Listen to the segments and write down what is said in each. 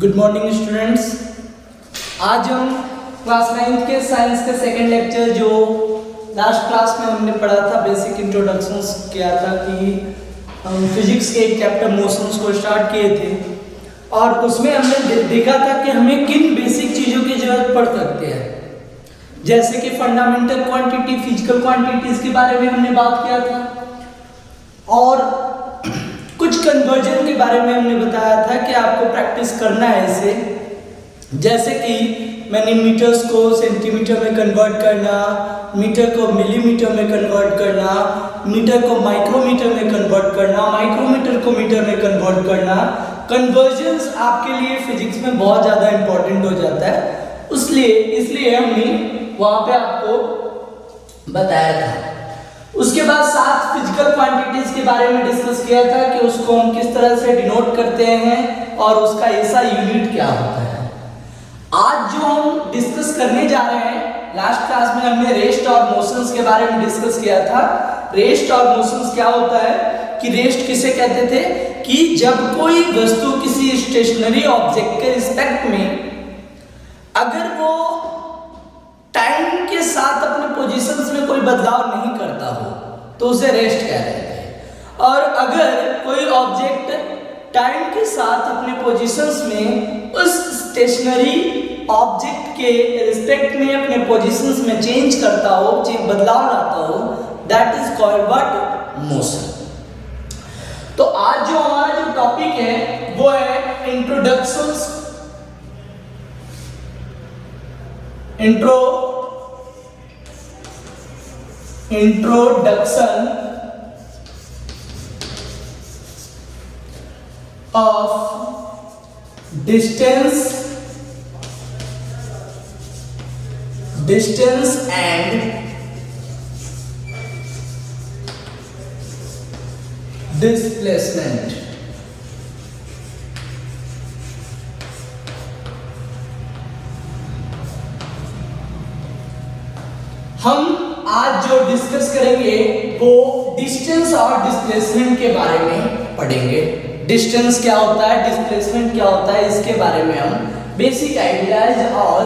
Good morning students. आज हम class 9 के साइंस के सेकंड लेक्चर जो लास्ट क्लास में हमने पढ़ा था, बेसिक इंट्रोडक्शन किया था कि हम फिजिक्स के एक चैप्टर मोशंस को स्टार्ट किए थे और उसमें हमने देखा था कि हमें किन बेसिक चीज़ों की जरूरत पड़ सकती है, जैसे कि फंडामेंटल क्वांटिटी, फिजिकल क्वांटिटीज के बारे में हमने बात किया था और कुछ कन्वर्जन के बारे में हमने बताया था कि आपको प्रैक्टिस करना है इसे, जैसे कि मैंने मीटर्स को सेंटीमीटर में कन्वर्ट करना, मीटर को मिलीमीटर में कन्वर्ट करना, मीटर को माइक्रोमीटर में कन्वर्ट करना, माइक्रोमीटर को मीटर में कन्वर्ट करना। कन्वर्जन्स आपके लिए फिजिक्स में बहुत ज़्यादा इंपॉर्टेंट हो जाता है, इसलिए हमने वहाँ पे आपको बताया था। उसके बाद 7 फिजिकल क्वांटिटीज के बारे में डिस्कस किया था कि उसको हम किस तरह से डिनोट करते हैं और उसका ऐसा यूनिट क्या होता है। आज जो हम डिस्कस करने जा रहे हैं, लास्ट क्लास में हमने रेस्ट और मोशंस के बारे में डिस्कस किया था। रेस्ट और मोशंस क्या होता है कि रेस्ट किसे कहते थे कि जब कोई वस्तु किसी स्टेशनरी ऑब्जेक्ट के रिस्पेक्ट में अगर वो टाइम के साथ अपने पोजीशंस में कोई बदलाव नहीं करता हो तो उसे रेस्ट कह रहे थे, और अगर कोई ऑब्जेक्ट टाइम के साथ अपने पोजीशंस में उस स्टेशनरी ऑब्जेक्ट के रिस्पेक्ट में अपने पोजीशंस में चेंज करता हो, बदलाव लाता हो, that is called what? Motion. तो आज जो हमारा जो टॉपिक है वो है introduction of distance and displacement। हम आज जो डिस्कस करेंगे वो डिस्टेंस और डिस्प्लेसमेंट के बारे में पढ़ेंगे। डिस्टेंस क्या होता है, डिस्प्लेसमेंट क्या होता है, इसके बारे में हम बेसिक आइडियाज और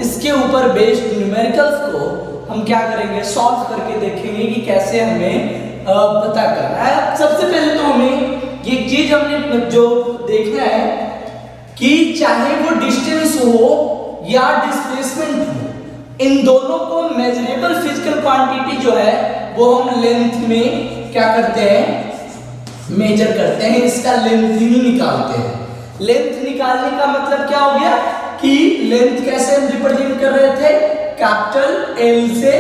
इसके ऊपर बेस्ड न्यूमेरिकल्स को हम क्या करेंगे, सॉल्व करके देखेंगे कि कैसे हमें पता करना है। सबसे पहले तो हमें एक चीज हमने जो देखना है कि चाहे वो डिस्टेंस हो या डिस्प्लेसमेंट हो, इन दोनों को मेजरेबल फिजिकल क्वांटिटी जो है वो हम लेंथ में क्या करते हैं, मेजर करते हैं, इसका लेंथ ही निकालते हैं। लेंथ निकालने का मतलब क्या हो गया कि लेंथ कैसे हम रिप्रेजेंट कर रहे थे, कैपिटल एल से,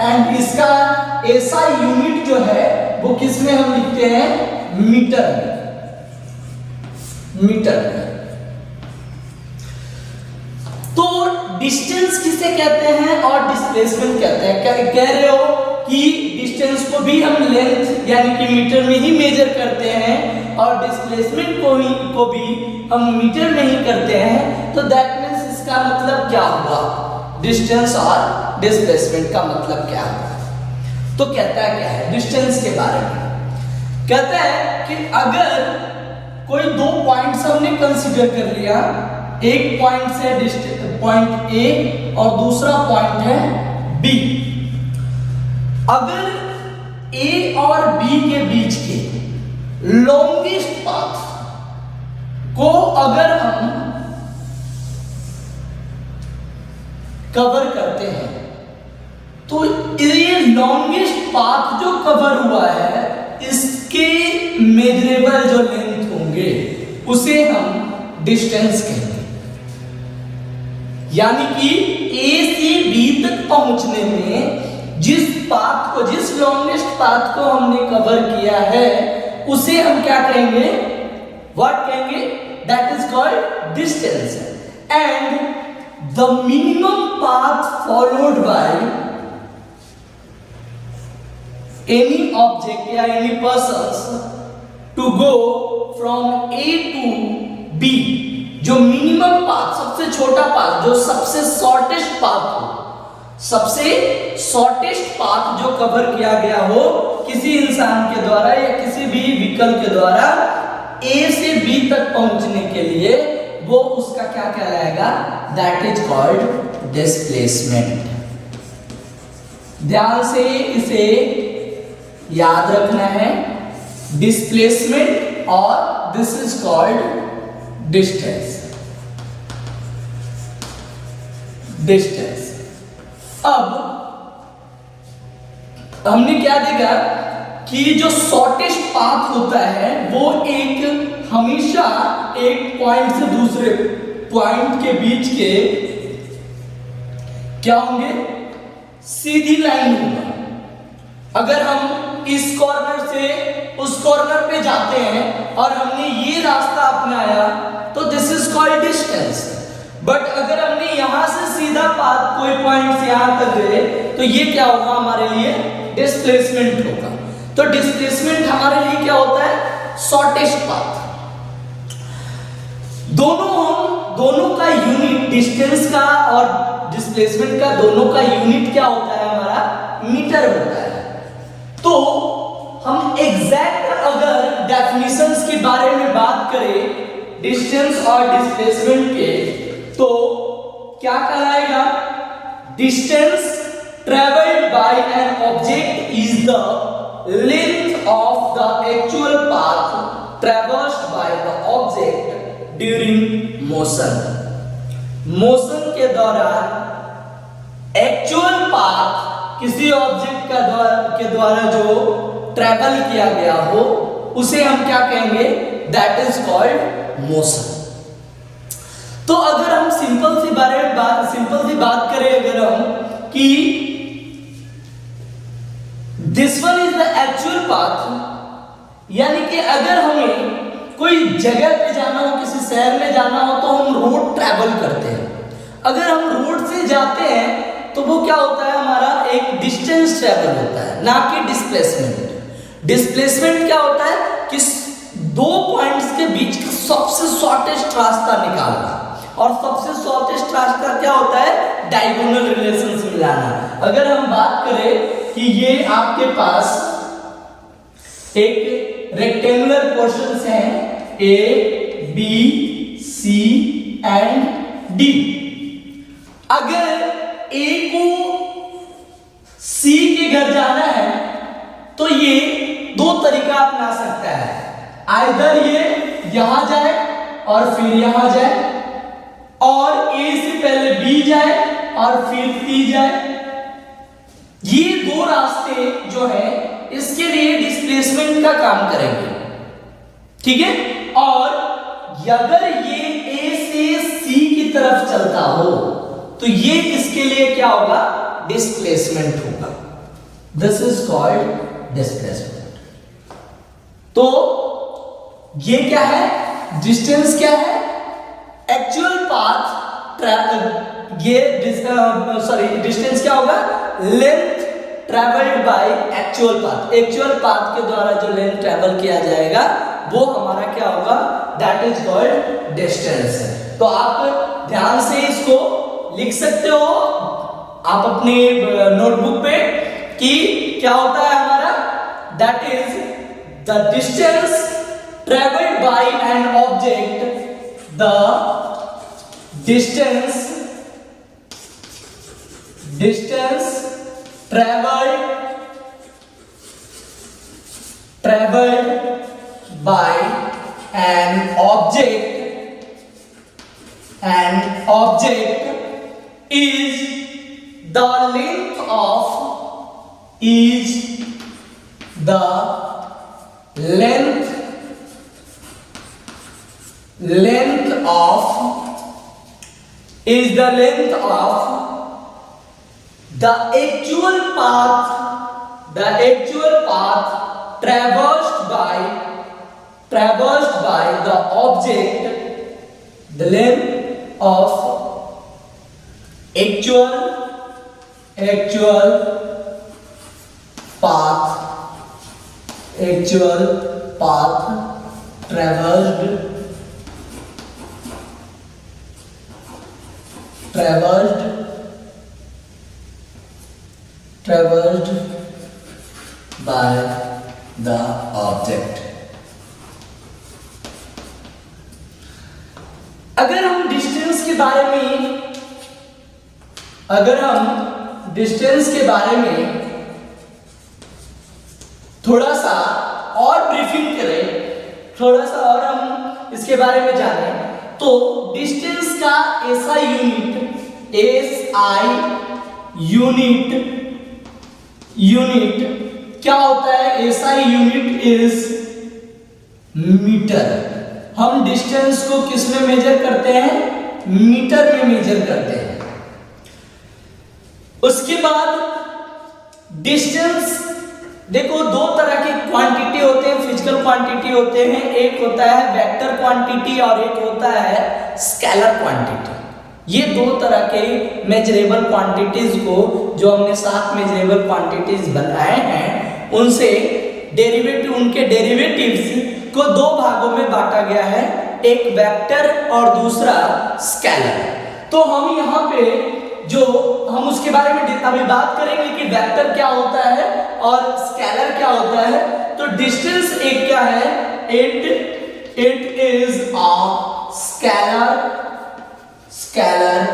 एंड इसका ऐसा यूनिट जो है वो किस में हम लिखते हैं, मीटर में। तो डिस्टेंस किसे कहते हैं और डिस्प्लेसमेंट कहते हैं। क्या कह रहे हो कि डिस्टेंस को भी हम लेंथ यानी कि मीटर में ही मेजर करते हैं और डिस्प्लेसमेंट को भी हम मीटर में ही करते हैं, तो दैट मींस इसका मतलब क्या हुआ, डिस्टेंस और डिस्प्लेसमेंट का मतलब क्या हुआ। तो कहता है क्या है डिस्टेंस के बारे में, कहता है कि अगर कोई 2 पॉइंट्स हमने कंसीडर कर लिया, एक पॉइंट से पॉइंट ए और दूसरा पॉइंट है बी, अगर ए और बी के बीच के लॉन्गेस्ट पाथ को अगर हम कवर करते हैं तो ये लॉन्गेस्ट पाथ जो कवर हुआ है इसके मेजरेबल जो लेंथ होंगे उसे हम डिस्टेंस कहते हैं। यानी कि ए से बी तक पहुंचने में जिस लॉन्गेस्ट पाथ को हमने कवर किया है उसे हम क्या कहेंगे, व्हाट कहेंगे, that is called distance. And the minimum path followed by any object या any person to go from A to B, जो मिनिमम पाथ, सबसे छोटा पाथ, जो सबसे शॉर्टेस्ट पाथ हो, सबसे शॉर्टेस्ट पाथ जो कवर किया गया हो किसी इंसान के द्वारा या किसी भी व्हीकल के द्वारा ए से बी तक पहुंचने के लिए, वो उसका क्या कहलाएगा, दैट इज कॉल्ड डिस्प्लेसमेंट। ध्यान से इसे याद रखना है, डिस्प्लेसमेंट और this is called distance. Distance. अब हमने क्या देखा कि जो शॉर्टेस्ट पाथ होता है वो एक हमेशा एक पॉइंट से दूसरे पॉइंट के बीच के क्या होंगे, सीधी लाइन होगा। अगर हम इस कॉर्नर से उस कॉर्नर पे जाते हैं और हमने ये रास्ता अपनाया तो this is called distance. But अगर हमने यहां से सीधा पाथ कोई पॉइंट से यहां तक गए तो ये क्या होगा, हमारे लिए डिस्प्लेसमेंट होगा। तो डिस्प्लेसमेंट हमारे लिए क्या होता है, शॉर्टेस्ट पाथ। दोनों का यूनिट, डिस्टेंस का और डिस्प्लेसमेंट का दोनों का यूनिट क्या होता है, हमारा मीटर होता है। तो हम एग्जैक्ट अगर डेफिनेशंस के बारे में बात करें डिस्टेंस और डिस्प्लेसमेंट के, तो क्या कहलाएगा, distance travelled by an object is the length of the actual path traversed by the object during motion. Motion के दौरान एक्चुअल पाथ किसी ऑब्जेक्ट के द्वारा जो ट्रेवल किया गया हो उसे हम क्या कहेंगे, दैट इज कॉल्ड मोशन। तो अगर हम सिंपल सी बात करें अगर हम कि this one is the actual path, यानी कि अगर हमें कोई जगह पे जाना हो, किसी शहर में जाना हो तो हम रोड ट्रैवल करते हैं। अगर हम रोड से जाते हैं तो वो क्या होता है, हमारा एक डिस्टेंस ट्रैवल होता है, ना कि डिस्प्लेसमेंट। डिस्प्लेसमेंट क्या होता है कि दो पॉइंट्स के बीच का सबसे शॉर्टेस्ट रास्ता निकालना, और सबसे शॉर्टेस्ट रास्ता क्या होता है, डायगोनल रिलेशंस मिलाना। अगर हम बात करें कि ये आपके पास एक रेक्टेंगुलर पोर्शंस हैं A B C and D. अगर ए को सी के घर जाना है तो ये दो तरीका अपना सकता है, आइदर ये यहां जाए और फिर यहां जाए, और ए से पहले बी जाए और फिर सी जाए। ये दो रास्ते जो है इसके लिए डिस्प्लेसमेंट का काम करेंगे, ठीक है। और अगर ये ए से सी की तरफ चलता हो तो ये इसके लिए क्या होगा, डिस्प्लेसमेंट होगा। This is called displacement. तो ये क्या है, डिस्टेंस क्या है, एक्चुअल पाथ ट्रैवल, ये डिस्टेंस क्या होगा, length travelled by actual path. Actual path के द्वारा जो लेंथ ट्रैवल किया जाएगा वो हमारा क्या होगा, दैट इज कॉल्ड डिस्टेंस। तो आप ध्यान से इसको लिख सकते हो आप अपनी नोटबुक पे कि क्या होता है हमारा, that is the distance travelled bye an object, the distance traveled by an object is the length of the actual path traversed by the object, the length of actual path traversed by the object. अगर हम distance के बारे में थोड़ा सा और briefing करें, थोड़ा सा और हम इसके बारे में जानें, तो डिस्टेंस का एसआई यूनिट क्या होता है? SI unit is metre. हम डिस्टेंस को किस में मेजर करते हैं? मीटर में मेजर करते हैं। उसके बाद डिस्टेंस, देखो दो तरह की क्वांटिटी होते हैं, फिजिकल क्वांटिटी होते हैं। एक होता है वेक्टर क्वांटिटी और एक होता है स्केलर क्वांटिटी। ये दो तरह के मेजरेबल क्वांटिटीज को, जो हमने 7 मेजरेबल क्वांटिटीज बनाए हैं, उनसे उनके डेरिवेटिव्स को दो भागों में बांटा गया है, एक वेक्टर और दूसरा स्केलर। तो हम यहाँ पे हम उसके बारे में अभी बात करेंगे कि वेक्टर क्या होता है और स्केलर क्या होता है। तो डिस्टेंस एक क्या है? It is a scalar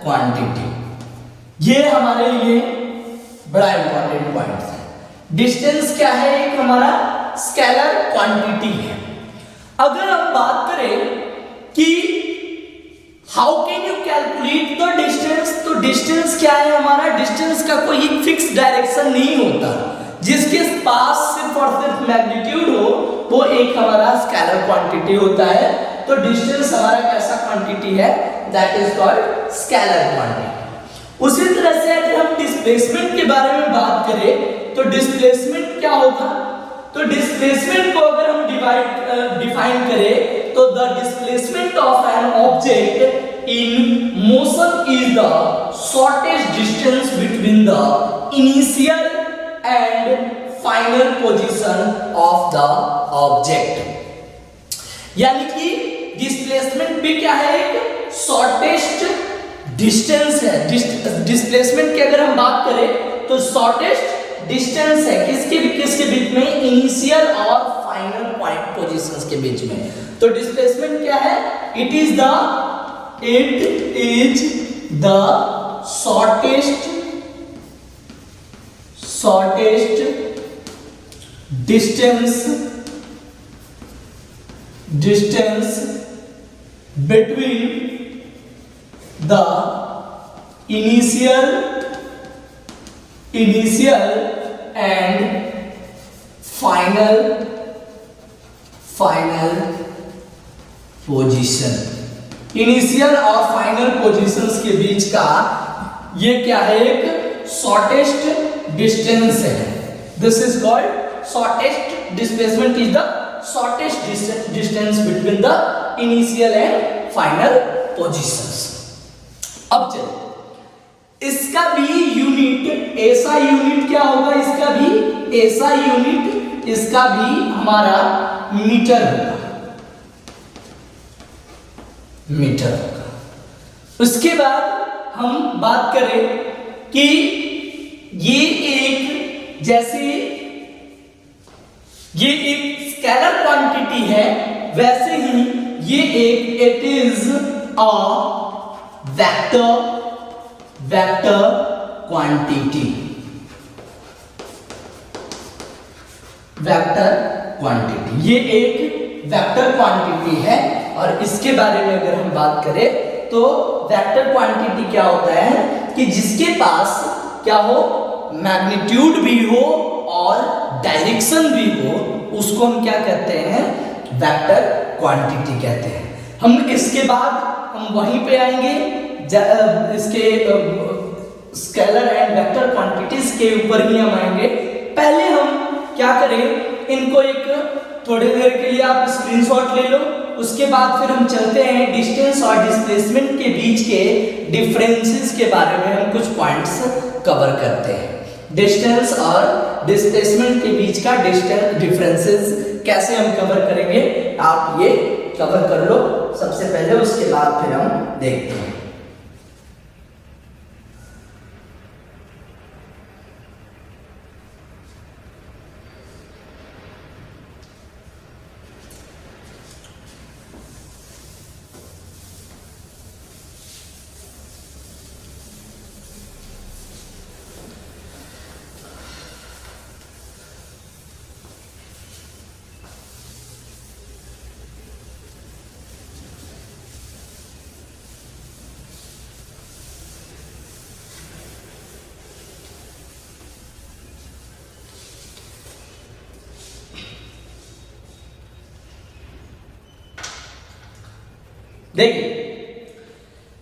quantity. ये हमारे लिए बड़ा इंपॉर्टेंट पॉइंट है। डिस्टेंस क्या है? एक हमारा स्केलर क्वांटिटी है। अगर हम बात करें कि how can you calculate the distance, तो डिस्टेंस क्या है हमारा? डिस्टेंस का कोई फिक्स डायरेक्शन नहीं होता। जिसके पास सिर्फ और सिर्फ मैग्नीट्यूड हो, वो एक हमारा स्केलर क्वांटिटी होता है। तो डिस्टेंस हमारा कैसा क्वांटिटी है? That is called scalar quantity. उसी तरह से अगर हम डिस्प्लेसमेंट के बारे में बात करें, तो डिस्प्लेसमेंट क्या होगा? तो डिस्प्लेसमेंट को अगर हम डिफाइन करें, तो the displacement of an object in motion is the shortest distance between the initial and final position of the object. यानी कि डिस्प्लेसमेंट भी क्या है? एक शॉर्टेस्ट डिस्टेंस है। डिस्प्लेसमेंट की अगर हम बात करें तो शॉर्टेस्ट डिस्टेंस है किसके बीच में? इनिशियल और फाइनल पॉइंट पोजीशंस के बीच में। तो डिस्प्लेसमेंट क्या है? It is the shortest distance between the initial and final position. Initial और फाइनल पोजीशंस के बीच का ये क्या है? एक शॉर्टेस्ट डिस्टेंस है। This is called shortest displacement is the shortest distance between the initial and final positions. अब चलो इसका भी यूनिट, ऐसा यूनिट क्या होगा? इसका भी ऐसा यूनिट, इसका भी हमारा मीटर होगा। उसके बाद हम बात करें कि ये एक स्केलर क्वांटिटी है, वैसे ही ये एक it is a vector quantity. ये एक वेक्टर क्वांटिटी है। और इसके बारे में अगर हम बात करें तो वेक्टर क्वांटिटी क्या होता है कि जिसके पास क्या हो? मैग्नीट्यूड भी हो और डायरेक्शन भी हो, उसको हम क्या कहते हैं? वेक्टर क्वांटिटी कहते हैं। हम इसके बाद हम वहीं पे आएंगे, इसके स्केलर एंड वेक्टर क्वांटिटीज के ऊपर ही हम आएंगे। पहले हम क्या करें, इनको एक थोड़ी देर के लिए आप स्क्रीनशॉट ले लो। उसके बाद फिर हम चलते हैं डिस्टेंस और डिस्प्लेसमेंट के बीच के डिफरेंसेस के बारे में हम कुछ पॉइंट्स कवर करते हैं। डिस्टेंस और डिस्प्लेसमेंट के बीच का डिफरेंसेस कैसे हम कवर करेंगे, आप ये कवर कर लो सबसे पहले, उसके बाद फिर हम देखते हैं। देखिए,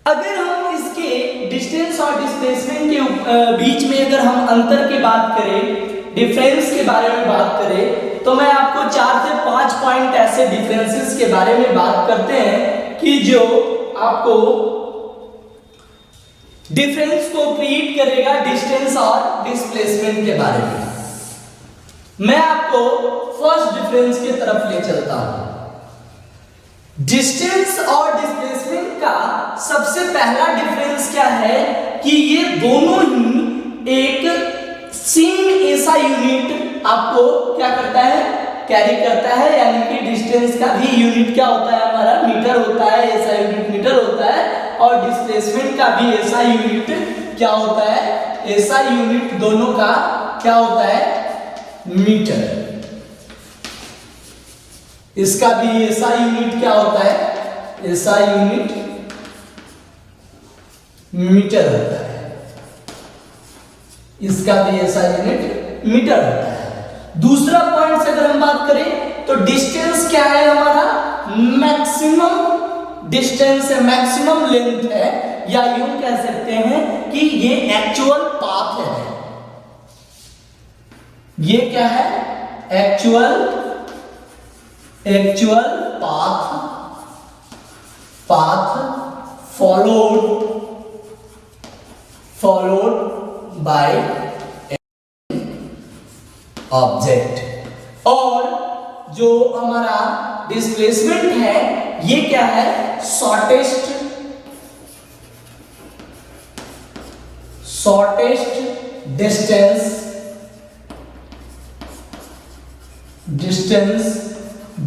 अगर हम इसके डिस्टेंस और डिस्प्लेसमेंट के बीच में अगर हम अंतर की बात करें, डिफरेंस के बारे में बात करें, तो मैं आपको 4 से 5 पॉइंट ऐसे डिफरेंसेस के बारे में बात करते हैं कि जो आपको डिफरेंस को क्रिएट करेगा डिस्टेंस और डिस्प्लेसमेंट के बारे में। मैं आपको फर्स्ट डिफरेंस की तरफ ले चलता हूं। डिस्टेंस और डिस्प्लेसमेंट का सबसे पहला डिफरेंस क्या है कि ये दोनों ही एक सेम ऐसा यूनिट आपको क्या करता है, कैरी करता है, यानी कि डिस्टेंस का भी यूनिट क्या होता है हमारा, मीटर होता है, ऐसा यूनिट मीटर होता है, और डिस्प्लेसमेंट का भी ऐसा यूनिट क्या होता है, ऐसा यूनिट दोनों का क्या होता है, मीटर। इसका भी ऐसा यूनिट क्या होता है, ऐसा यूनिट मीटर होता है, इसका भी ऐसा यूनिट मीटर होता है। दूसरा पॉइंट से अगर हम बात करें तो डिस्टेंस क्या है हमारा, मैक्सिमम डिस्टेंस है, मैक्सिमम लेंथ है, या यूं कह सकते हैं कि ये एक्चुअल पाथ है। ये क्या है, actual path followed by object. और जो हमारा डिस्प्लेसमेंट है ये क्या है, shortest distance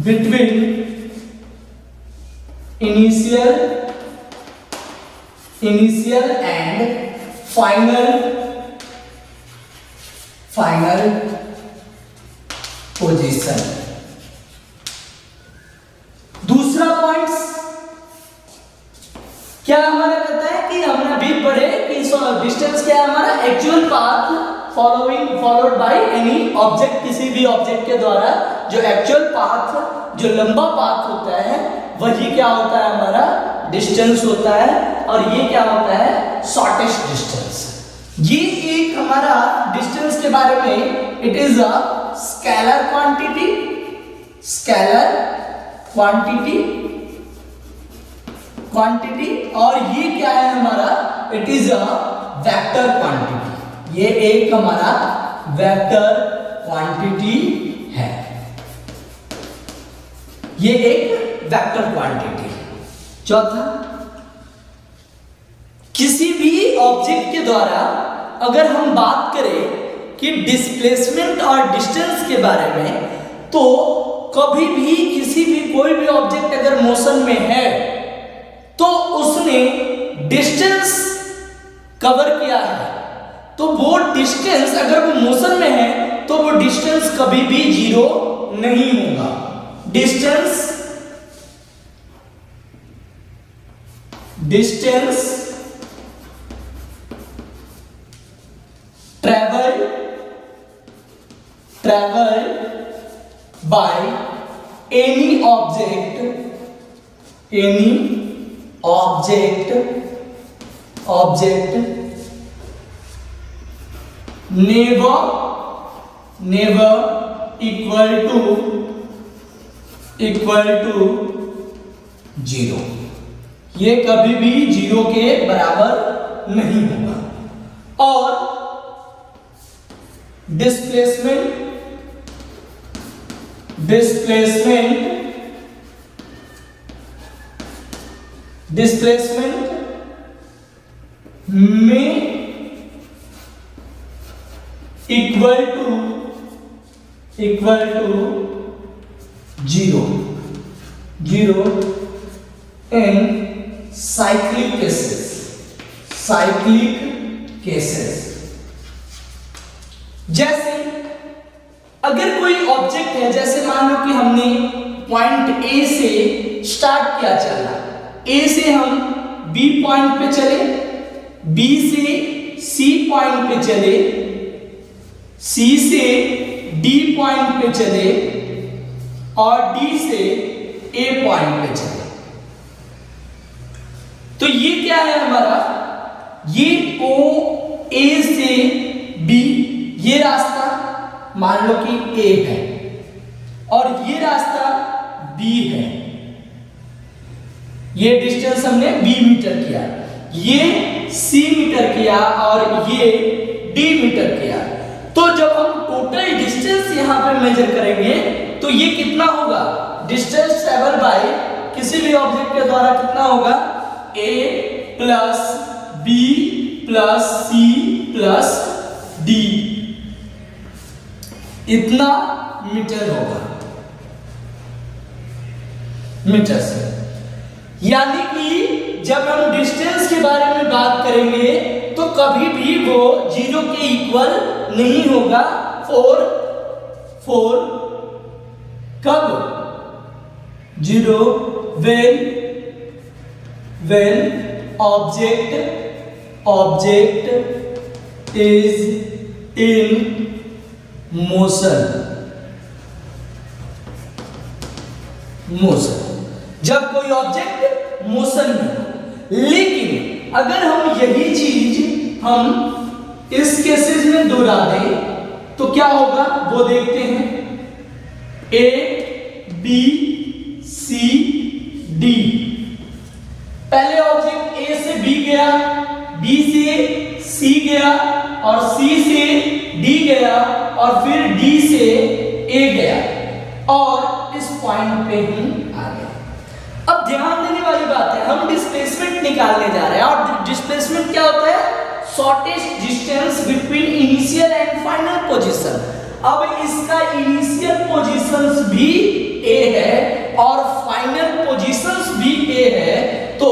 between initial and final position। दूसरा पॉइंट क्या हमारा कहता है कि हमने अभी पढ़े कि डिस्टेंस क्या है हमारा, actual path followed by any object, किसी भी ऑब्जेक्ट के द्वारा जो एक्चुअल पाथ, जो लंबा पाथ होता है वही क्या होता है हमारा, डिस्टेंस होता है, और ये क्या होता है, शॉर्टेस्ट डिस्टेंस। ये एक हमारा डिस्टेंस के बारे में, it is a scalar quantity, और ये क्या है हमारा, it is a vector quantity. ये एक हमारा वेक्टर क्वांटिटी है, ये एक वेक्टर क्वांटिटी। चौथा, किसी भी ऑब्जेक्ट के द्वारा अगर हम बात करें कि डिस्प्लेसमेंट और डिस्टेंस के बारे में, तो कभी भी किसी भी कोई भी ऑब्जेक्ट अगर मोशन में है तो उसने डिस्टेंस कवर किया है, तो वो डिस्टेंस अगर वो मोशन में है तो वो डिस्टेंस कभी भी जीरो नहीं होगा। Distance traveled by any object never equal to zero. ये कभी भी जीरो के बराबर नहीं होगा। और डिस्प्लेसमेंट में equal to zero in cyclic cases. जैसे अगर कोई ऑब्जेक्ट है, जैसे मान लो कि हमने पॉइंट ए से स्टार्ट किया चलना, ए से हम बी पॉइंट पे चले, बी से सी पॉइंट पे चले, सी से डी पॉइंट पे चले, और डी से ए पॉइंट पे चले। तो ये क्या है हमारा, ये ओ ए से बी, ये रास्ता मान लो कि ए है और ये रास्ता बी है, ये डिस्टेंस हमने बी मीटर किया, ये सी मीटर किया और ये डी मीटर किया। तो जब हम टोटल डिस्टेंस यहां पे मेजर करेंगे तो ये कितना होगा, डिस्टेंस ट्रेवल बाय किसी भी ऑब्जेक्ट के द्वारा कितना होगा, A plus B plus C plus D, इतना मीटर होगा, मीटर से। यानी कि जब हम डिस्टेंस के बारे में बात करेंगे तो कभी भी वो 0 के इक्वल नहीं होगा। फोर कब, 0 when object is in motion, जब कोई ऑब्जेक्ट मोशन में हो। लेकिन अगर हम यही चीज हम इस केसेस में दोहरा दें तो क्या होगा वो देखते हैं, ए बी सी डी, पहले ऑब्जेक्ट ए से बी गया, बी से सी गया और सी से डी गया और फिर डी से ए गया और इस पॉइंट पे ही आ गया। अब ध्यान देने वाली बात है, हम डिस्प्लेसमेंट निकालने जा रहे हैं और डिस्प्लेसमेंट क्या होता है, shortest distance between initial and final position. अब इसका इनिशियल पोजीशंस भी ए है और फाइनल पोजीशंस भी ए है, तो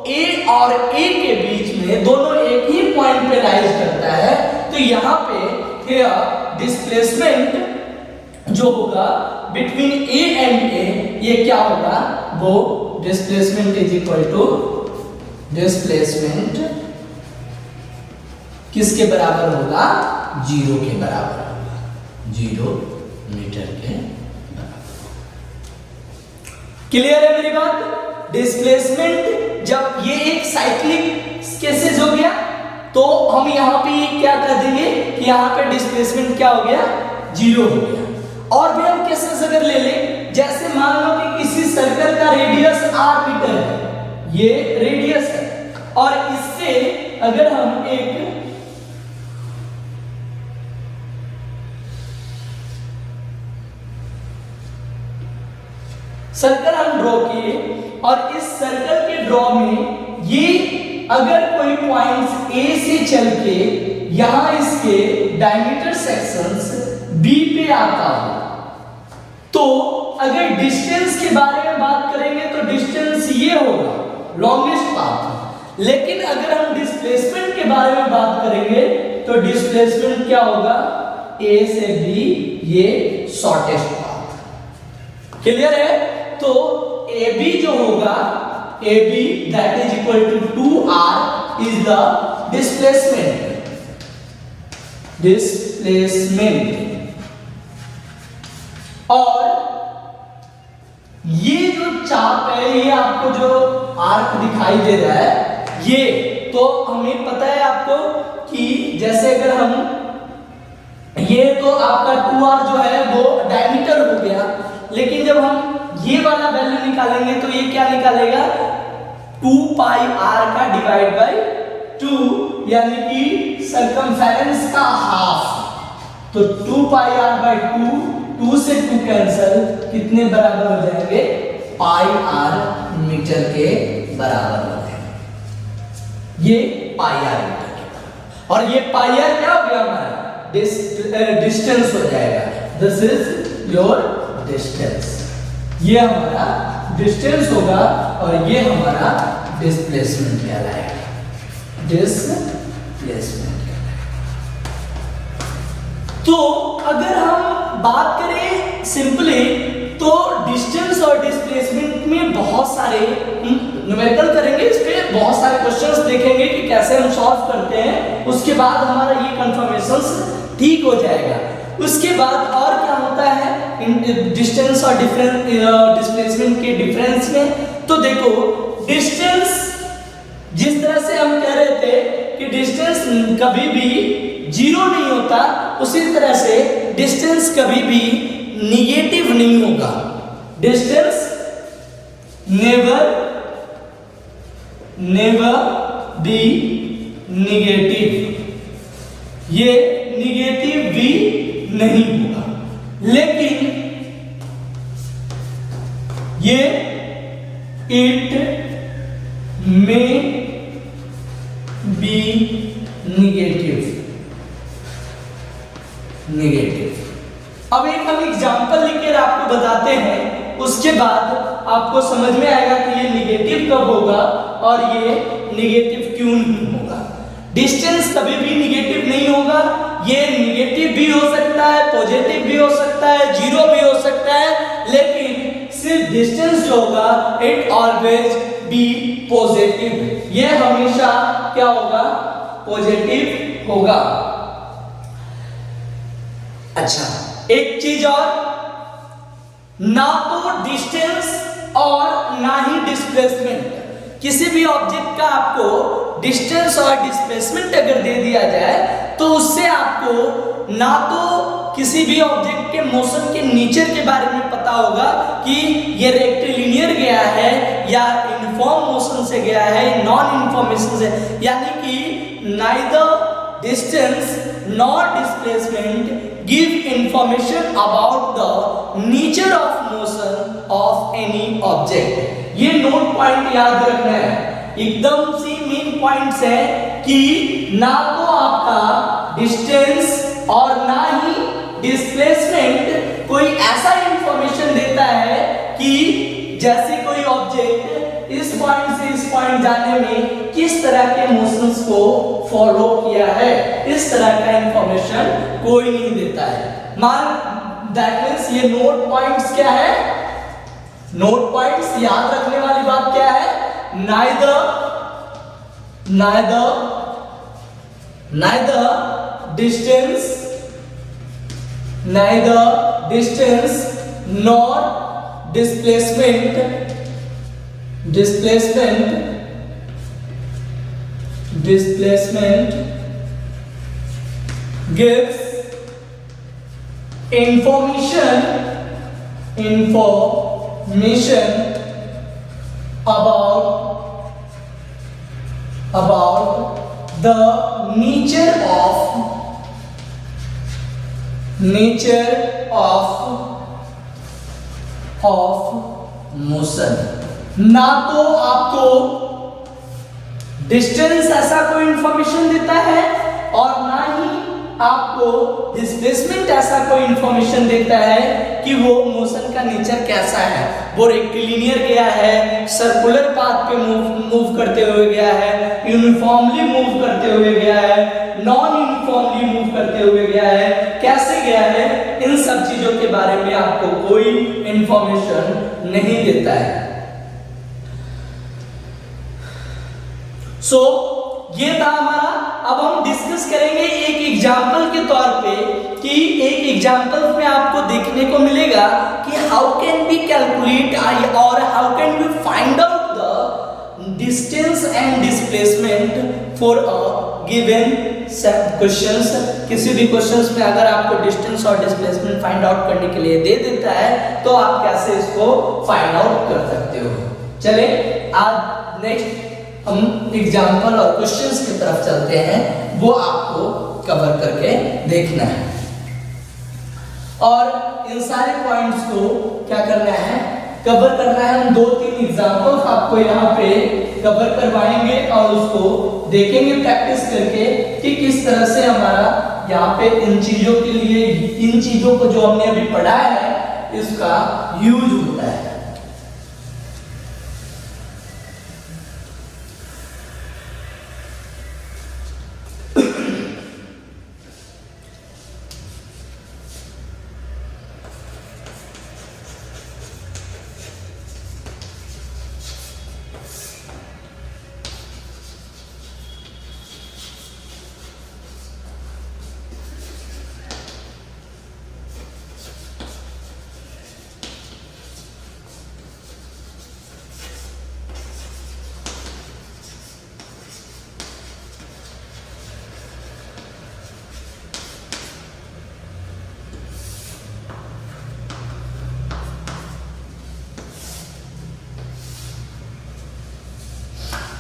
ए और ए के बीच में दोनों एक ही पॉइंट पे राइज करता है। तो यहाँ पे डिस्प्लेसमेंट जो होगा बिटवीन ए एंड ए, ये क्या होगा, वो displacement is equal to displacement किसके बराबर होगा, 0 के बराबर होगा, 0 मीटर के बराबर। क्लियर है मेरी बात। डिस्प्लेसमेंट जब ये एक साइक्लिक केसेस हो गया तो हम यहाँ पे क्या कर देंगे कि यहाँ पे डिस्प्लेसमेंट क्या हो गया, 0 हो गया। और भी हम केसेस अगर ले लें, जैसे मान लो कि किसी सर्कल का रेडियस r मीटर है, ये रेडियस है और इससे अगर हम एक सर्कल हम ड्रॉ किए और इस सर्कल के ड्रॉ में ये अगर कोई पॉइंट्स ए से चल के यहां इसके डायमीटर सेक्शंस बी पे आता हो, तो अगर डिस्टेंस के बारे में बात करेंगे तो डिस्टेंस ये होगा, लॉन्गेस्ट पाथ। लेकिन अगर हम डिस्प्लेसमेंट के बारे में बात करेंगे तो डिस्प्लेसमेंट क्या होगा, ए से बी, ये शॉर्टेस्ट पाथ। क्लियर है। तो ए बी जो होगा, A B that is equal to 2r is the displacement, और ये जो चाप है, ये आपको जो आर्क दिखाई दे रहा है, ये तो हमें पता है आपको कि जैसे अगर हम ये तो आपका 2r जो है वो डायमीटर हो गया, लेकिन जब हम ये वाला वैल्यू निकालेंगे तो ये क्या निकालेगा, 2 पाई r का डिवाइड बाय 2, यानी कि सरकमफेरेंस का हाफ। तो 2 पाई r बाय 2 से 2 कैंसल, कितने बराबर हो जाएंगे, पाई r मीटर के बराबर हो जाएंगे। ये पाई r मीटर के बराबर, और ये पाई r क्या हो गया हमारा, डिस्टेंस हो जाएगा। दिस इज योर डिस्टेंस, ये हमारा डिस्टेंस होगा और ये हमारा डिस्प्लेसमेंट कहलाएगा, डिस्प्लेसमेंट कहलाएगा। तो अगर हम बात करें सिंपली, तो डिस्टेंस और डिस्प्लेसमेंट में बहुत सारे न्यूमेरिकल करेंगे, इस पे बहुत सारे क्वेश्चंस देखेंगे कि कैसे हम सॉल्व करते हैं। उसके बाद हमारा ये कंफर्मेशंस ठीक हो जाएगा। उसके बाद और क्या होता है डिस्टेंस और डिस्प्लेसमेंट के डिफरेंस में, तो देखो डिस्टेंस जिस तरह से हम कह रहे थे कि डिस्टेंस कभी भी जीरो नहीं होता, उसी तरह से डिस्टेंस कभी भी निगेटिव नहीं होगा। डिस्टेंस नेवर बी निगेटिव, ये निगेटिव भी नहीं होगा, लेकिन ये इट में बी निगेटिव। अब एक हम एग्जांपल लिखकर आपको बताते हैं, उसके बाद आपको समझ में आएगा कि ये निगेटिव कब होगा और ये निगेटिव क्यों नहीं होगा। डिस्टेंस कभी भी निगेटिव नहीं होगा, ये निगेटिव भी हो सकता है, पॉजिटिव भी हो सकता है, जीरो भी हो सकता है, लेकिन सिर्फ डिस्टेंस जो होगा इट ऑलवेज बी पॉजिटिव, ये हमेशा क्या होगा, पॉजिटिव होगा। अच्छा, एक चीज और, ना तो डिस्टेंस और ना ही डिस्प्लेसमेंट, किसी भी ऑब्जेक्ट का आपको डिस्टेंस और डिस्प्लेसमेंट अगर दे दिया जाए तो उससे आपको ना तो किसी भी ऑब्जेक्ट के मोशन के नेचर के बारे में पता होगा कि ये रेक्टिलिनियर गया है या यूनिफॉर्म मोशन से गया है, नॉन यूनिफॉर्मेशन से, यानी कि neither distance nor displacement give information about the nature of motion of any object. ये नोट पॉइंट याद रखना है, एकदम सी मेन पॉइंट्स है कि ना तो आपका डिस्टेंस और ना ही डिस्प्लेसमेंट कोई ऐसा इंफॉर्मेशन देता है कि जैसे कोई ऑब्जेक्ट इस पॉइंट से इस पॉइंट जाने में किस तरह के मोशंस को फॉलो किया है, इस तरह का इंफॉर्मेशन कोई नहीं देता है। मान दैट मींस ये नोट पॉइंट्स क्या है, नोट पॉइंट्स याद रखने वाली बात क्या है, neither distance nor displacement gives information about the nature of motion। ना तो आपको डिस्टेंस ऐसा कोई इंफॉर्मेशन देता है और ना ही आपको डिस्प्लेसमेंट ऐसा कोई इंफॉर्मेशन देता है कि वो मोशन का नेचर कैसा है, वो रेक्टिलिनियर गया है, सर्कुलर पाथ पे मूव करते हुए गया है, यूनिफॉर्मली मूव करते हुए गया है, नॉन यूनिफॉर्मली मूव करते हुए गया है, कैसे गया है, इन सब चीजों के बारे में आपको कोई इंफॉर्मेशन नहीं देता है। ये था हमारा। अब हम डिस्कस करेंगे एक एग्जाम्पल के तौर पे कि एक एग्जाम्पल में आपको देखने को मिलेगा कि हाउ कैन बी कैलकुलेट और how can be find out the distance and displacement for a given questions. किसी भी क्वेश्चंस में अगर आपको डिस्टेंस और डिस्प्लेसमेंट फाइंड आउट करने के लिए दे देता है तो आप कैसे इसको फाइंड आउट कर सकते हो। चले आज नेक्स्ट हम एग्जाम्पल और क्वेश्चंस की तरफ चलते हैं, वो आपको कवर करके देखना है और इन सारे पॉइंट्स को क्या करना है, कवर करना है। हम 2-3 एग्जाम्पल्स आपको यहाँ पे कवर करवाएंगे और उसको देखेंगे प्रैक्टिस करके कि किस तरह से हमारा यहाँ पे इन चीजों के लिए, इन चीजों को जो हमने अभी पढ़ा है इसका यूज होता है।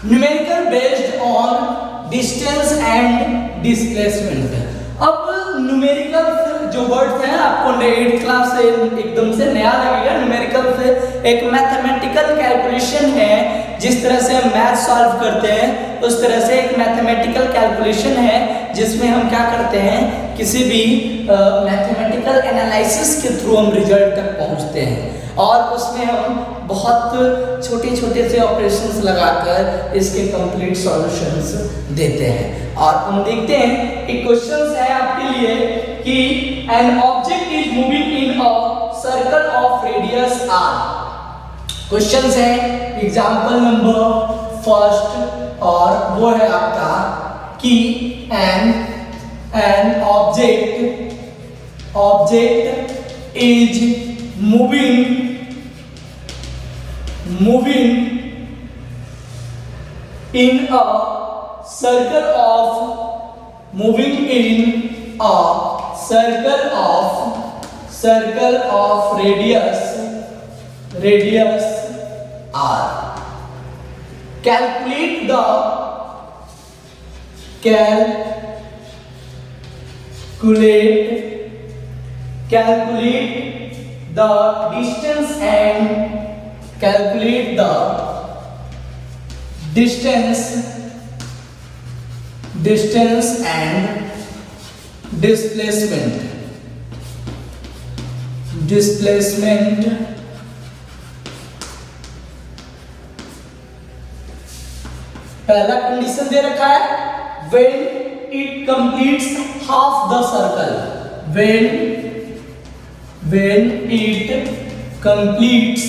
Numerical based on distance and displacement. अब न्यूमेरिकल जो वर्ड्स हैं आपको 8th क्लास से एकदम से नया लगेगा। न्यूमेरिकल से एक मैथमेटिकल कैलकुलेशन है, जिस तरह से हम मैथ सॉल्व करते हैं उस तरह से एक मैथमेटिकल कैलकुलेशन है जिसमें हम क्या करते हैं, किसी भी मैथमेटिकल एनालिसिस के थ्रू हम रिजल्ट तक पहुंचते हैं और उसमें हम बहुत छोटे छोटे से ऑपरेशंस लगाकर इसके कंप्लीट सॉल्यूशंस देते हैं। और हम देखते हैं कि क्वेश्चंस है आपके लिए कि an object is moving in a circle of radius r। Questions है एग्जांपल नंबर फर्स्ट और वो है आपका कि an object is moving in a circle of radius r। calculate the distance and displacement पहला कंडीशन दे रखा है when it completes half the circle, when it completes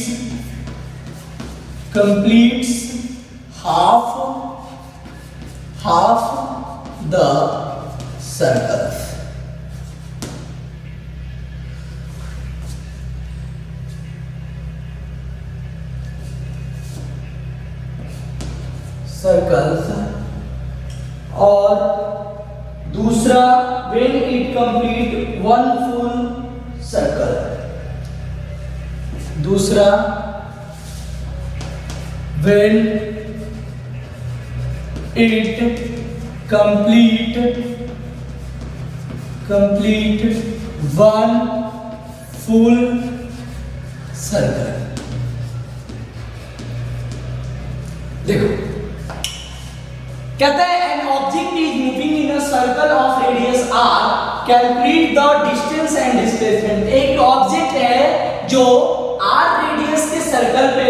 half the circle। और दूसरा when it complete one full circle, दूसरा when it complete one full circle। देखो कहता है an object is moving in a circle of radius r, calculate the distance and displacement। एक object है जो r radius के सर्कल पे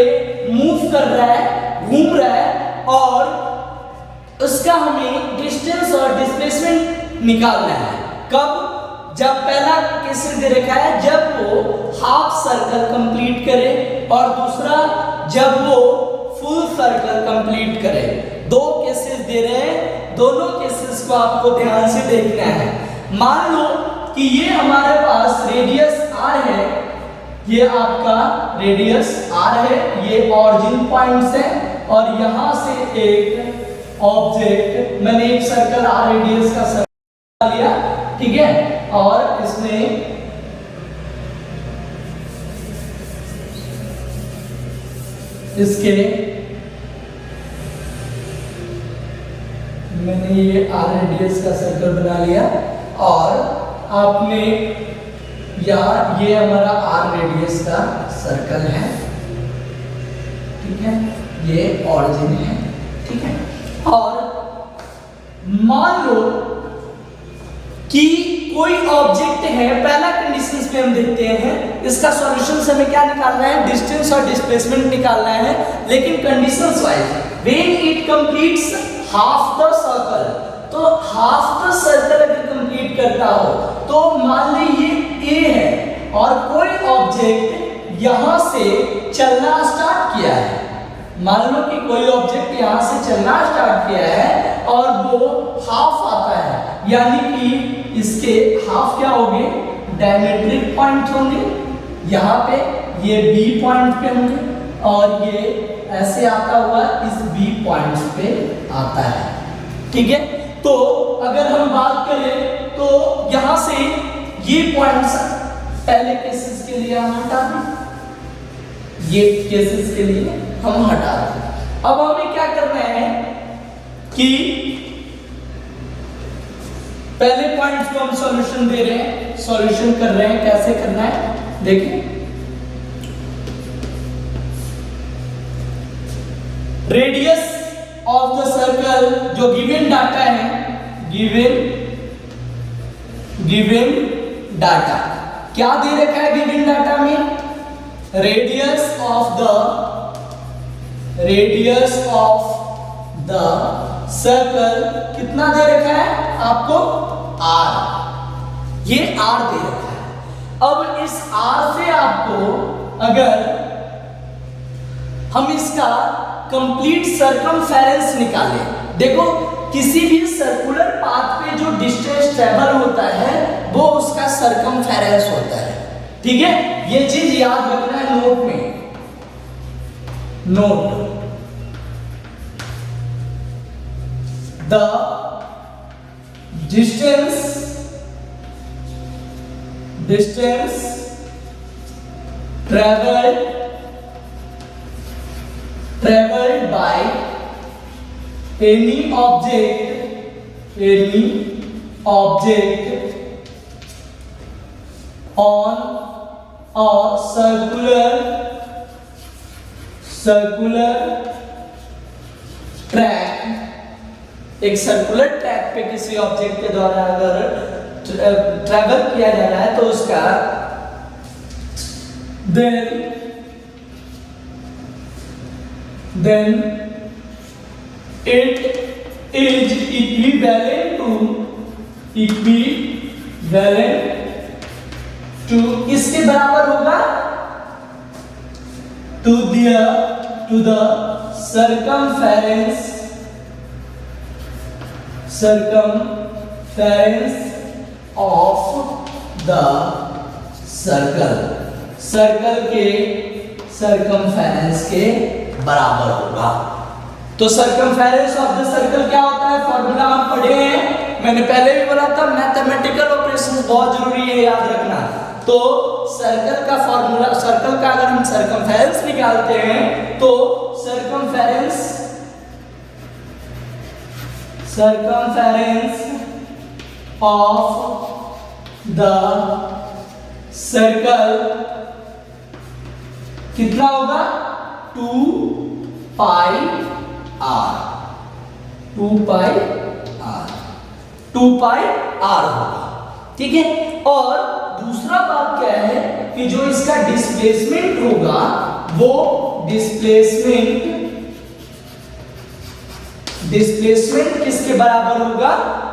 move कर रहा है, घूम रहा है और उसका हमें डिस्टेंस और डिस्प्लेसमेंट निकालना है। कब? जब पहला केस दे रखा है जब वो हाफ सर्कल कंप्लीट करे और दूसरा जब वो फुल सर्कल कंप्लीट करे। दो केसेस दे रहे हैं, दोनों केसेस को आपको ध्यान से देखना है। मान लो कि ये हमारे पास रेडियस r है, ये आपका रेडियस r है, ये ऑरिजिन पॉइंट्स है और यहां से एक ऑब्जेक्ट, मैंने एक सर्कल r रेडियस का सर्कल लिया, ठीक है, और इसमें इसके मैंने ये r रेडियस का सर्कल बना लिया और आपने यहाँ ये हमारा r रेडियस का सर्कल है, ठीक है, ये ऑरिजिन है, ठीक है। और मान लो कि कोई ऑब्जेक्ट है, पहला कंडीशंस पे हम देखते हैं, इसका सॉल्यूशन हमें क्या निकालना है, डिस्टेंस और डिस्प्लेसमेंट निकालना है, लेकिन conditions wise when it completes half the circle, तो हाफ द सर्कल अगर कंप्लीट करता हो तो मान लीजिए ए है और कोई ऑब्जेक्ट यहां से चलना स्टार्ट किया है, मान लो कि कोई ऑब्जेक्ट यहां से चलना स्टार्ट किया है और वो हाफ आता है, यानी कि इसके हाफ क्या होंगे, डायमेट्रिक पॉइंट होंगे, यहाँ पे ये बी पॉइंट पे होंगे और ये ऐसे आता हुआ इस बी पॉइंट पे आता है, ठीक है। तो अगर हम बात करें तो यहां से ये पॉइंट्स पहले केसेस के लिए हम हटा दें, ये केसेस के लिए हम हटा दें। अब हमें क्या करना है कि पहले पॉइंट को हम सॉल्यूशन दे रहे हैं, सॉल्यूशन कर रहे हैं, कैसे करना है देखिए। रेडियस ऑफ द सर्कल जो गिवन डाटा है, गिवन डाटा क्या दे रखा है गिवन डाटा में? रेडियस ऑफ द सर्कल कितना दे रखा है आपको? r, ये r दे रखा है। अब इस r से आपको अगर हम इसका कंप्लीट सर्कमफेरेंस निकालें, देखो किसी भी सर्कुलर पाथ पे जो डिस्टेंस ट्रेवल होता है वो उसका सर्कमफेरेंस होता है, ठीक है। ये चीज याद रखना है नोट में, note the distance traveled by any object on a circular track, एक सर्कुलर ट्रैक पे किसी ऑब्जेक्ट के द्वारा अगर ट्रैवल किया जा रहा है तो उसका then it is equivalent to इसके बराबर होगा to the circumference of the circle के सर्कमफेरेंस के बराबर होगा। तो सर्कमफेरेंस ऑफ द सर्कल क्या होता है? फॉर्मूला हम पढ़े हैं, मैंने पहले भी बोला था मैथमेटिकल ऑपरेशन बहुत जरूरी है याद रखना। तो सर्कल का फॉर्मूला, सर्कल का अगर हम सर्कमफेरेंस निकालते हैं तो सर्कमफेरेंस ऑफ द सर्कल कितना होगा? 2 पाई आर होगा, ठीक है। और दूसरा बात क्या है कि जो इसका डिस्प्लेसमेंट होगा वो डिस्प्लेसमेंट किसके बराबर होगा?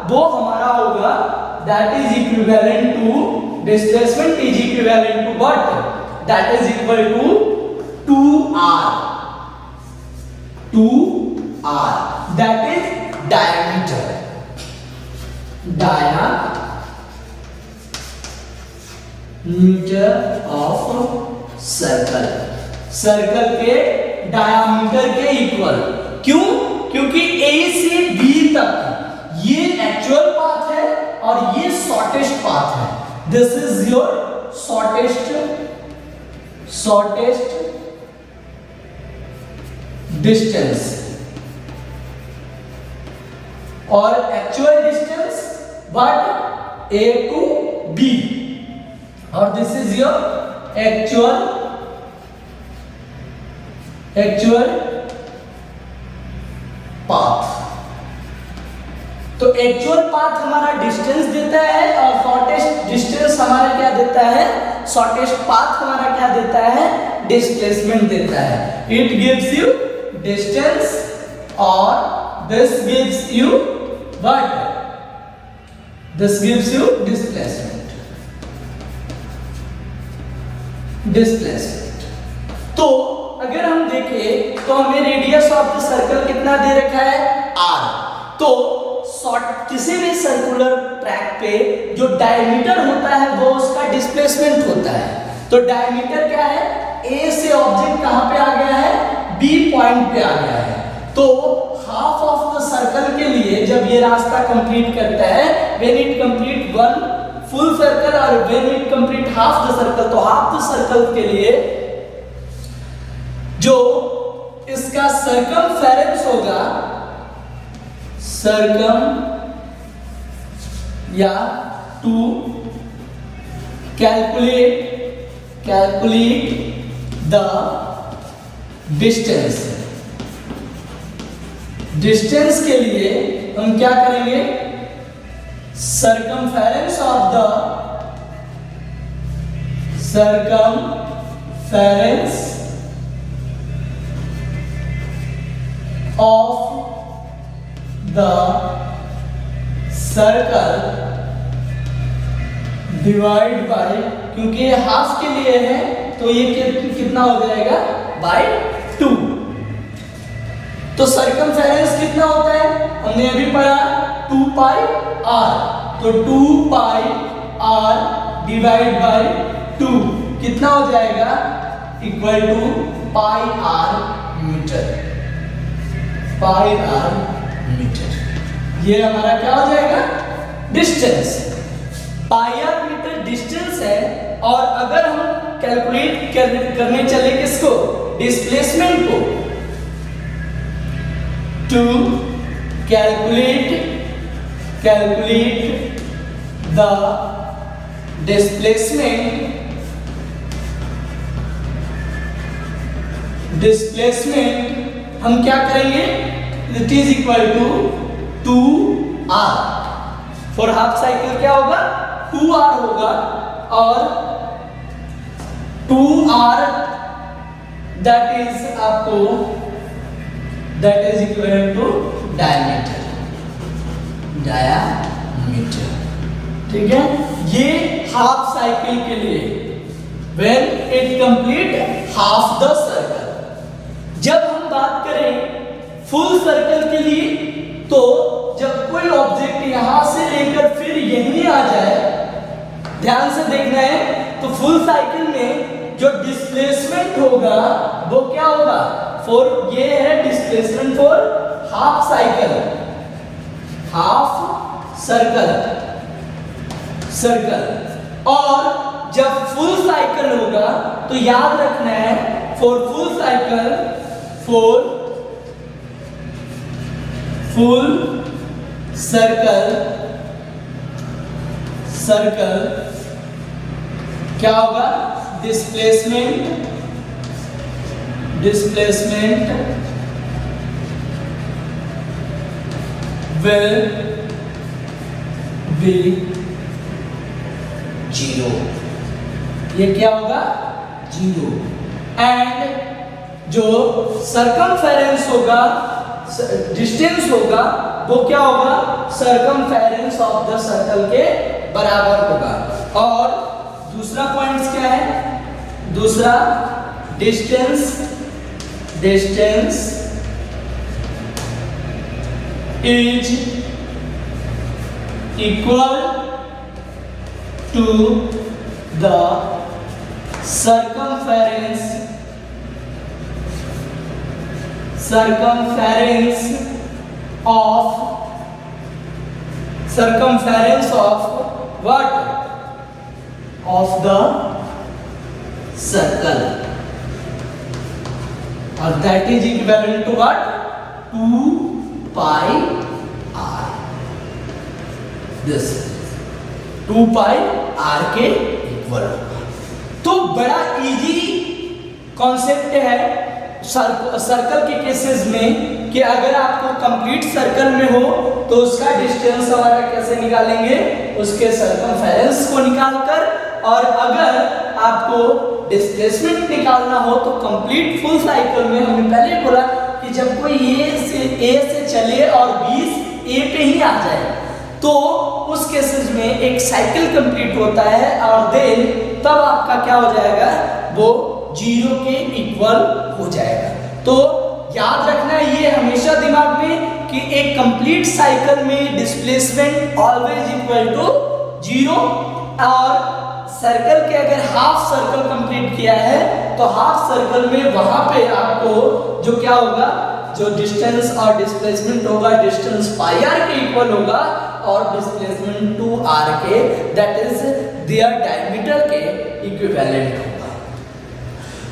वो हमारा होगा that is equivalent to displacement is equivalent to what? That is equal to 2r, that is diameter of circle के डायामीटर के इक्वल। क्यों? क्योंकि A से B तक ये एक्चुअल पाथ है और ये शॉर्टेस्ट पाथ है। This is your shortest distance और actual distance what? A to B, और this is your actual path. तो एक्चुअल पाथ हमारा डिस्टेंस देता है और शॉर्टेस्ट डिस्टेंस हमारा क्या देता है? शॉर्टेस्ट पाथ हमारा क्या देता है? डिस्प्लेसमेंट देता है। इट गिव्स यू डिस्टेंस और this gives you what? This gives you displacement. तो अगर हम देखें तो हमें रेडियस ऑफ द सर्कल कितना दे रखा है? r। तो किसी भी सर्कुलर ट्रैक पे जो डायमीटर होता है वो उसका डिस्प्लेसमेंट होता है। तो डायमीटर क्या है? A से ऑब्जेक्ट कहां पे आ गया है? B पॉइंट पे आ गया है। तो हाफ ऑफ द सर्कल के लिए जब ये रास्ता कंप्लीट करता है, when it complete one full circle और when it complete half the circle, तो हाफ द सर्कल के लिए जो इसका सर्कमफेरेंस होगा सर्कम या to calculate the distance. Distance के लिए हम क्या करेंगे, circumference of the circle divide by, क्योंकि ये हाफ के लिए है तो ये कितना हो जाएगा, बाय 2। तो सर्कमफेरेंस कितना होता है, हमने अभी पढ़ा 2 पाई r, तो 2 पाई r डिवाइड बाय 2 कितना हो जाएगा, equal to pi r metre. Pi r metre ये हमारा क्या हो जाएगा, distance. Pi r metre distance है। और अगर हम कैलकुलेट करने चले किसको, डिस्प्लेसमेंट को, टू कैलकुलेट द डिस्प्लेसमेंट हम क्या करेंगे, it is equal to 2r। For half cycle क्या होगा, 2r होगा, और 2r that is equal to diameter. ठीक है, ये हाफ साइकिल के लिए, when it complete half the circle. जब हम बात करें फुल सर्कल के लिए, तो जब कोई ऑब्जेक्ट यहां से लेकर फिर यहीं आ जाए, ध्यान से देखना है, तो फुल साइकिल में जो डिस्प्लेसमेंट होगा वो क्या होगा, फॉर ये है displacement for half cycle, half circle. और जब फुल साइकिल होगा तो याद रखना है, फॉर फुल सर्कल क्या होगा, डिस्प्लेसमेंट will be 0। ये क्या होगा, 0। एंड जो सर्कमफेरेंस होगा, डिस्टेंस होगा, वो क्या होगा, सर्कमफेरेंस ऑफ द सर्कल के बराबर होगा। और दूसरा पॉइंट क्या है, दूसरा distance is equal to the circumference of what, of the circle, और that is equivalent to what, 2 pi r। This 2 pi r के इक्वल होगा। तो बड़ा इजी कॉन्सेप्ट है सर्कल के केसेस में, कि अगर आपको कंप्लीट सर्कल में हो तो उसका डिस्टेंस हमारा कैसे निकालेंगे, उसके सर्कमफेरेंस को निकालकर, और अगर आपको डिस्प्लेसमेंट निकालना हो तो कंप्लीट फुल साइकिल में, हमने पहले बोला कि जब कोई ए से चले और 20 ए पे ही आ जाए, तो उस केसेस में एक साइकिल कंप्लीट होता है, और देन तब आपका क्या हो जाएगा, वो 0 के इक्वल हो जाएगा। तो याद रखना ये हमेशा दिमाग में कि एक कंप्लीट साइकिल में डिस्प्लेसमेंट ऑलवेज इक्वल टू 0, और सर्कल के अगर हाफ सर्कल कंप्लीट किया है तो हाफ सर्कल में वहां पे आपको जो क्या होगा, जो डिस्टेंस और डिस्प्लेसमेंट होगा, डिस्टेंस पाई r के इक्वल होगा और डिस्प्लेसमेंट 2r के, दैट इज देयर डायमीटर के इक्विवेलेंट होगा।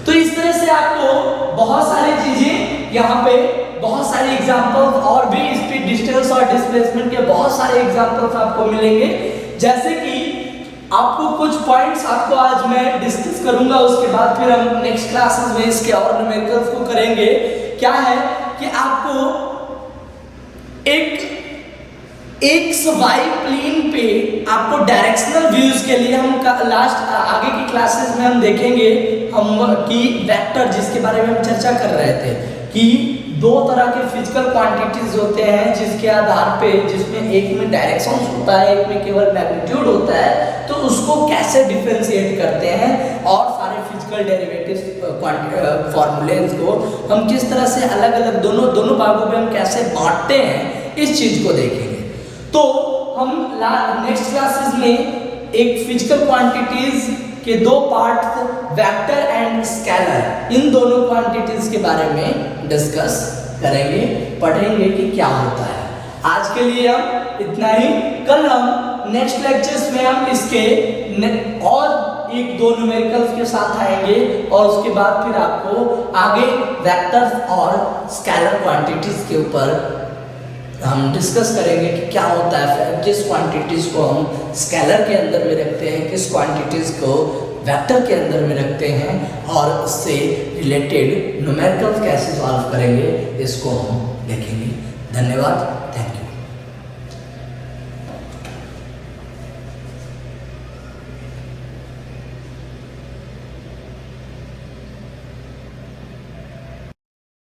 तो इस तरह से आपको बहुत सारी चीजें यहाँ पे, बहुत सारे एग्जांपल्स और भी इस पे डिस्टेंस और डिस्प्लेसमेंट के बहुत सारे एग्जांपल्स आपको मिलेंगे। जैसे कि आपको कुछ पॉइंट्स आपको आज मैं डिस्कस करूंगा, उसके बाद फिर हम नेक्स्ट क्लासेस में इसके और न्यूमेरिकल्स को करेंगे। क्या है कि आपको एक XY प्लेन पे आपको डायरेक्शनल व्यूज के लिए हम लास्ट आगे की क्लासेस में हम देखेंगे हम कि वेक्टर, जिसके बारे में हम चर्चा कर रहे थे कि दो तरह के फिजिकल क्वांटिटीज होते हैं जिसके आधार पे, जिसमें एक में डायरेक्शन होता है, एक में केवल मैग्नीट्यूड होता है, तो उसको कैसे डिफरेंशिएट करते हैं और सारे फिजिकल डेरिवेटिव्स फॉर्मूलेज को हम किस तरह से अलग अलग दोनों भागों में हम कैसे बांटते हैं, इस चीज को देखेंगे। तो हम नेक्स्ट क्लासेस में एक फिजिकल क्वांटिटीज के दो पार्ट वेक्टर एंड स्केलर, इन दोनों क्वांटिटीज के बारे में डिस्कस करेंगे, पढ़ेंगे कि क्या होता है। आज के लिए हम इतना ही। कल हम नेक्स्ट लेक्चर्स में हम इसके और एक दो न्यूमेरिकल्स के साथ आएंगे और उसके बाद फिर आपको आगे वेक्टर्स और स्केलर क्वांटिटीज के ऊपर हम डिस्कस करेंगे कि क्या होता है, किस क्वांटिटीज को हम स्केलर के अंदर में रखते हैं, किस क्वांटिटीज को वेक्टर के अंदर में रखते हैं और उससे रिलेटेड न्यूमेरिकल्स कैसे सॉल्व करेंगे, इसको हम देखेंगे। धन्यवाद।